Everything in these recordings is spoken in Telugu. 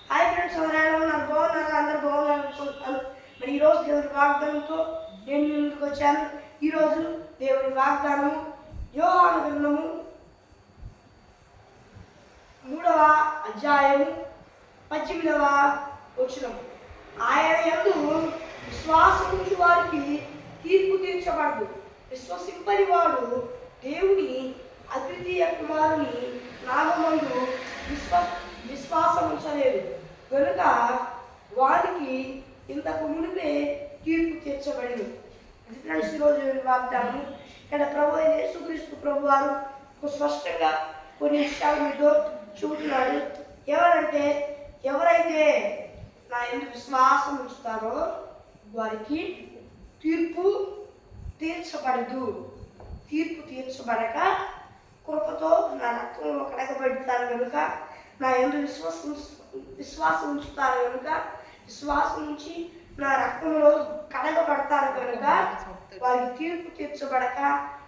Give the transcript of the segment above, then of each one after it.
హాయ్ ఫ్రెండ్స్, ఎవరైనా ఉన్నారు? బాగున్నారు? అందరు బాగున్నారు అనుకుంటున్నాను. మరి ఈరోజు దేవుని వాగ్దానంతో నేను ముందుకు వచ్చాను. ఈరోజు దేవుని వాగ్దానము యోహాను గ్రంథము 3వ అధ్యాయము 18వ వచనం. ఆయన యందు విశ్వాసం ఉంచు వారికి తీర్పు తీర్చబడదు. విశ్వసింపని వాడు దేవుని అద్వితీయ కుమారుని నామమందు విశ్వాసం ఉంచలేదు కనుక వారికి ఇంతకు మునిపే తీర్పు తీర్చబడింది. ఫ్రెండ్స్, ఈరోజు వాగ్దానం ఇక్కడ ప్రభు అయిన యేసుక్రీస్తు ప్రభు వారు స్పష్టంగా కొన్ని విషయాలు మీతో చూపుతున్నాడు. ఎవరైతే నా ఎందుకు విశ్వాసం ఉంచుతారో వారికి తీర్పు తీర్చబడదు. తీర్పు తీర్చబడక కృపతో నా రక్తంలో కడగబడతారు కనుక, నా యందు విశ్వాసం ఉంచుతారు కనుక, విశ్వాసం ఉంచి నా రక్తంలో కడగబడతారు కనుక వారికి తీర్పు తీర్చబడక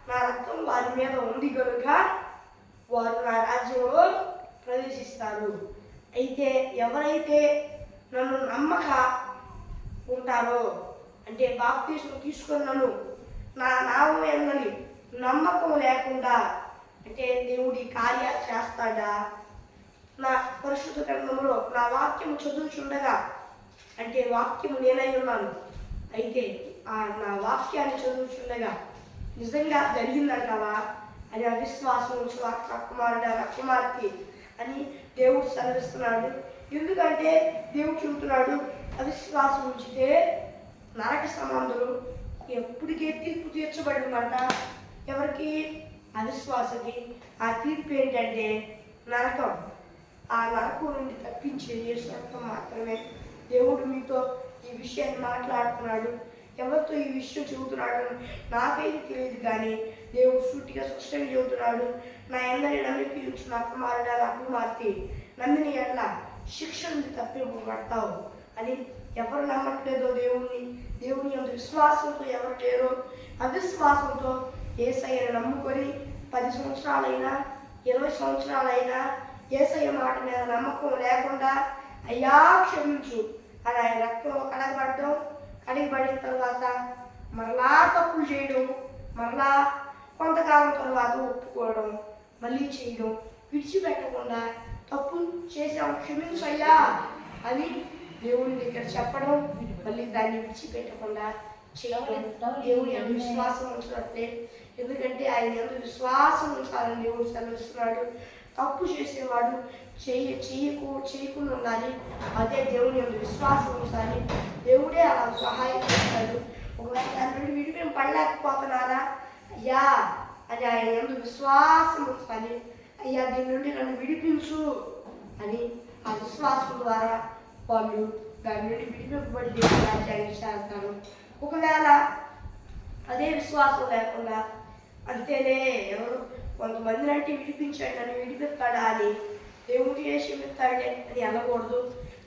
నా రక్తం వారి మీద ఉంది కనుక వారు నా రాజ్యంలో ప్రవేశిస్తారు. అయితే ఎవరైతే నన్ను నమ్మక ఉంటారో, అంటే బాప్తిస్మం తీసుకొని నన్ను నా నామం ఏందని నమ్మకం లేకుండా, అంటే దేవుడి కార్యాలు చేస్తాడా, నా పరిశుద్ధ గ్రంథంలో నా వాక్యం చదువుచుండగా, అంటే వాక్యం నేనై ఉన్నాను, అయితే నా వాక్యాన్ని చదువుచుండగా నిజంగా జరిగిందంటావా అని అవిశ్వాసం నా కుమారుడా నా కుమార్తె అని దేవుడు సెలవిస్తున్నాడు. ఎందుకంటే దేవుడు చెబుతున్నాడు, అవిశ్వాసం ఉంచితే నరక సమాధులు ఎప్పటికే తీర్పు తీర్చబడిందంట. ఎవరికి? అవిశ్వాసకి. ఆ తీర్పు ఏంటంటే నరకం. ఆ నరకం నుండి తప్పించే యేసు రక్తం మాత్రమే. దేవుడు మీతో ఈ విషయాన్ని మాట్లాడుతున్నాడు. ఎవరితో ఈ విషయం చెబుతున్నాడు నాకైతే తెలియదు, కానీ దేవుడు సూటిగా స్పష్టంగా చెబుతున్నాడు. నా ఎందరి నమ్మికి నా కుమారుడా నా కుమార్తె నమ్మిన ఎట్లా శిక్ష నుండి తప్పింపబడతావు అని. ఎవరు నమ్మట్లేదో దేవుని అంత విశ్వాసంతో ఎవరు లేరో, అవిశ్వాసంతో యేసయ్యను నమ్ముకొని 10 సంవత్సరాలైనా 20 సంవత్సరాలైనా యేసయ్య మాట మీద నమ్మకం లేకుండా అయ్యా క్షమించు అని ఆయన రక్తంలో కడిగిబడిన తర్వాత మరలా తప్పులు చేయడం, మరలా కొంతకాలం తర్వాత ఒప్పుకోవడం, మళ్ళీ చేయడం, విడిచిపెట్టకుండా తప్పు చేసాం క్షమించయ్యా అని దేవుని దగ్గర చెప్పడం, మళ్ళీ దాన్ని విడిచిపెట్టకుండా చేయడం దేవుని ఎంత విశ్వాసం ఉంచినట్లే. ఎందుకంటే ఆయన ఎంత విశ్వాసం ఉంచాలని దేవుడు సెలవిస్తున్నాడు. తప్పు చేసేవాడు చేయకుండా ఉండాలి. అదే దేవుని ఎంత విశ్వాసం ఉంచాలి. దేవుడే అలా సహాయం చేస్తాడు. ఒకవేళ దాని నుండి విడిపోయి పడలేకపోతున్నారా అయ్యా అని ఆయన ఎంత విశ్వాసం ఉంచాలి. అయ్యా దీని నుండి నన్ను విడిపించు అని ఆ విశ్వాసం ద్వారా వాళ్ళు దాని నుండి విడిపింపబడి దేవుని రాజ్యాన్ని చేస్తారు. ఒకవేళ అదే విశ్వాసం లేకుండా అంతేనే ఎవరు కొంతమంది అంటే విడిపించాడు నన్ను విడిపిస్తాడా అని దేవుడు చేసి విడతాడే అని అనకూడదు.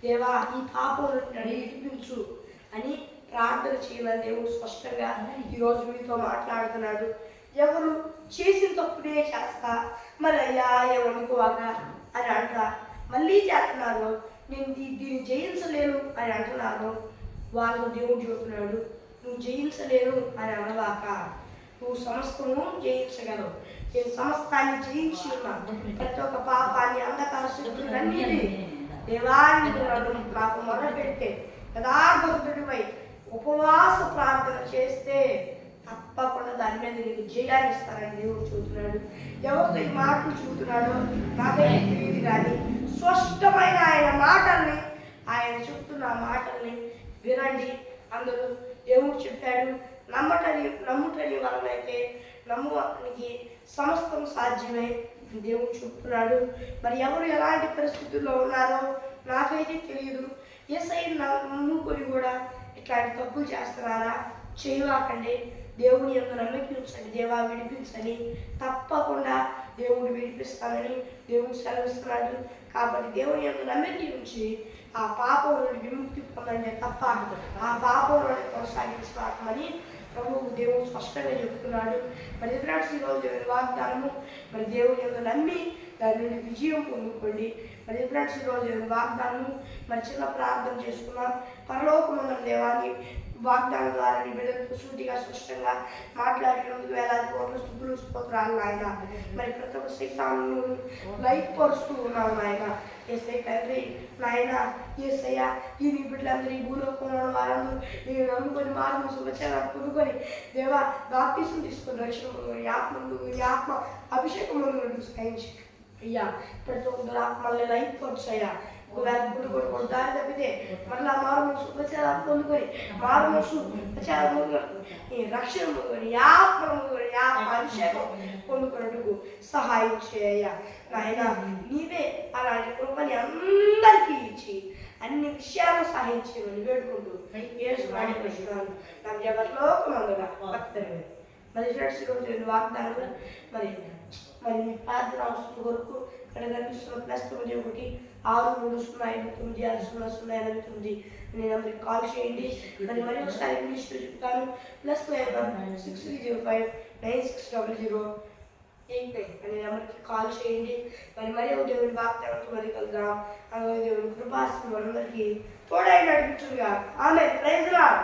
దేవా ఈ పాపం నుండి విడిపించు అని ప్రార్థన చేయాలని దేవుడు స్పష్టంగా ఈరోజు మీతో మాట్లాడుతున్నాడు. ఎవరు చేసిన తప్పునే చేస్తా మరి అయ్యా ఏమనుకోవాక అని అంటా మళ్ళీ చేస్తున్నారు, నేను దీన్ని జయించలేను అని అంటున్నారు. వాళ్ళు దేవుడు చెబుతున్నాడు, నువ్వు జయించలేను అని అనవాక, నువ్వు సమస్తము జయించగలవు. నేను సమస్తాన్ని జయించి ఉన్నాను. ప్రతి ఒక్క పాపాన్ని అంధకార శక్తులన్నీ దేవాన్ని నాకు మొదలు పెడితే యథార్థుడిపై ఉపవాస ప్రార్థన చేస్తే తప్పకుండా దాని మీద నీకు జయాన్ని ఇస్తారని దేవుడు చెబుతున్నాడు. ఎవరితో ఈ మాటలు చెబుతున్నాడో నాకైతే తెలియదు, కానీ స్పష్టమైన ఆయన మాటల్ని, ఆయన చెప్తున్న మాటల్ని వినండి. అందరూ దేవుడు చెప్పాడు, నమ్ముటని వలనైతే నమ్మువానికి సమస్తం సాధ్యమే దేవుడు చెప్తున్నాడు. మరి ఎవరు ఎలాంటి పరిస్థితుల్లో ఉన్నారో నాకైతే తెలియదు. యేసయ్యను నమ్ముకొని కూడా ఇట్లాంటి తప్పులు చేస్తున్నారా? చేయవాకండి. దేవుని యొక్క నమ్మకం ఉంచండి. దేవా విడిపించని, తప్పకుండా దేవుడు విడిపిస్తానని దేవుడు సెలవిస్తున్నాడు. కాబట్టి దేవుని యొక్క నమ్మకం ఉంచి ఆ పాపం నుండి విముక్తి పొందండి, తప్ప ఆ పాపం నుండి కొనసాగించమని ప్రభువు దేవుడు స్పష్టంగా చెప్తున్నాడు. మరి ఫ్రెండ్స్, ఈరోజు వాగ్దానము మరి దేవుని యొక్క నమ్మి దాని నుండి విజయం పొందుకోండి. మరి ఫ్రెండ్స్ ఈరోజు వాగ్దానం మరి చిన్న ప్రార్థన చేసుకున్నాం. పరలోకమున్న దేవాన్ని వాగ్దానం ద్వారా నీ బిడ్డలతో సూటిగా స్పష్టంగా మాట్లాడినందుకు వేలాది కోట్ల స్తుతులు స్తోత్రాలు నాయన. మరి ప్రతి ఒక్క శిక్షను లైక్ పరుస్తూ ఉన్నావు నాయన. ఏసై తండ్రి నాయన, ఏసయ్య ఈ నీ బిడ్డలందరూ ఈ భూలోకంలో వారందరూ నేను నమ్ముకొని మార్గం శుభచనాలు పొందుకొని దేవా బాప్తిసం తీసుకొని రక్షణ ఆత్మ అభిషేకం సహించి అయ్యా ప్రతి ఒక్కరు ఆత్మల్ని లైక్ పరుచు అయ్యా. ఒకవేళ దారి తప్పితే మళ్ళా మారుమోసు ఉపచారం పొందుకొని మారుమోసు ఉపచారం పొందుకొని రక్షణ పొందుకొని అభిషేకం పొందుకున్నట్టుకు సహాయం చేయ నాయన. నీవే అలాంటి కృపని అందరికీ ఇచ్చి అన్ని విషయాలు సహాయం చేయమని వేడుకుంటూ ఏసుకున్నాను నాకు ఎవరిలో మందుగా భక్తులు. మరి ఫ్రెండ్స్ ఈరోజు వాగ్దానం మరి ప్రార్థన అవసరం కొరకు ఇక్కడ కనిపిస్తున్న +9 630560909 నేను అందరికి కాల్ చేయండి. మరి ఒకసారి ఇంగ్లీష్లో చెప్తాను. +9 6305960089 అనే నెంబర్కి కాల్ చేయండి. మరి దేవుని వాగ్దానంతో మరి కలుద్దాం. అలాగే దేవుని కృపాస్తం మనందరికీ తోడై నడిపించుగా. ఆమేన్. Praise lord.